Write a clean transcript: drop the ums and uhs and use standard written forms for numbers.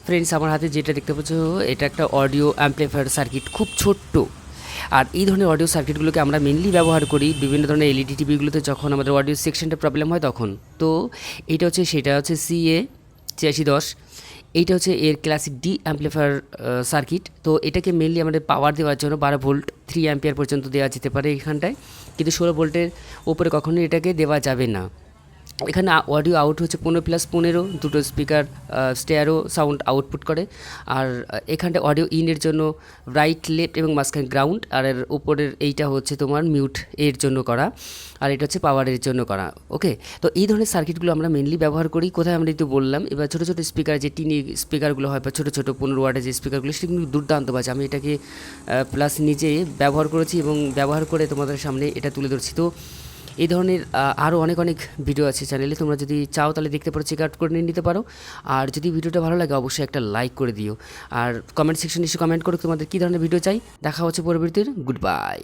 Friends, আমার হাতে যেটা দেখতে পাচ্ছ এটা একটা অডিও অ্যাম্প্লিফায়ার সার্কিট, খুব ছোট্ট। আর এই ধরনের অডিও সার্কিটগুলোকে আমরা মেনলি ব্যবহার করি বিভিন্ন ধরনের এলইডি টিভিগুলোতে, যখন আমাদের অডিও সেকশনটা প্রবলেম হয় তখন। তো এইটা হচ্ছে, সেটা হচ্ছে CA 8610। এইটা হচ্ছে এর ক্লাসিক ডি অ্যাম্প্লিফায়ার সার্কিট। তো এটাকে মেনলি আমাদের পাওয়ার দেওয়ার জন্য 12 ভোল্ট 3 অ্যাম্পিয়ার পর্যন্ত দেওয়া যেতে পারে এখানটায়, কিন্তু 16 ভোল্টের উপরে কখনোই এটাকে দেওয়া যাবে না। এখানে অডিও আউট হচ্ছে 15+15, দুটো স্পিকার স্টেয়ারো সাউন্ড আউটপুট করে। আর এখানটায় অডিও ইনের জন্য রাইট, লেফট এবং মাঝখানে গ্রাউন্ড, আর এর উপরের এইটা হচ্ছে তোমার মিউট এর জন্য করা, আর এটা হচ্ছে পাওয়ারের জন্য করা। ওকে, তো এই ধরনের সার্কিটগুলো আমরা মেনলি ব্যবহার করি কোথায়, আমরা একটু বললাম। এবার ছোটো ছোটো স্পিকার, যে টিনি স্পিকারগুলো হয় বা ছোটো ছোটো 15 ওয়াটের যে স্পিকারগুলো, সেটা কিন্তু দুর্দান্ত বাজে। আমি এটাকে প্লাস নিজে ব্যবহার করেছি এবং ব্যবহার করে তোমাদের সামনে এটা তুলে ধরছি। তো এই ধরনের আরও অনেক অনেক ভিডিও আছে চ্যানেলে, তোমরা যদি চাও তাহলে দেখতে পারো, চেক আউট করে নিতে পারো। আর যদি ভিডিওটা ভালো লাগে অবশ্যই একটা লাইক করে দিও, আর কমেন্ট সেকশনে এসে কমেন্ট করো তোমাদের কী ধরনের ভিডিও চাই। দেখা হচ্ছে পরবর্তীতে। Good bye.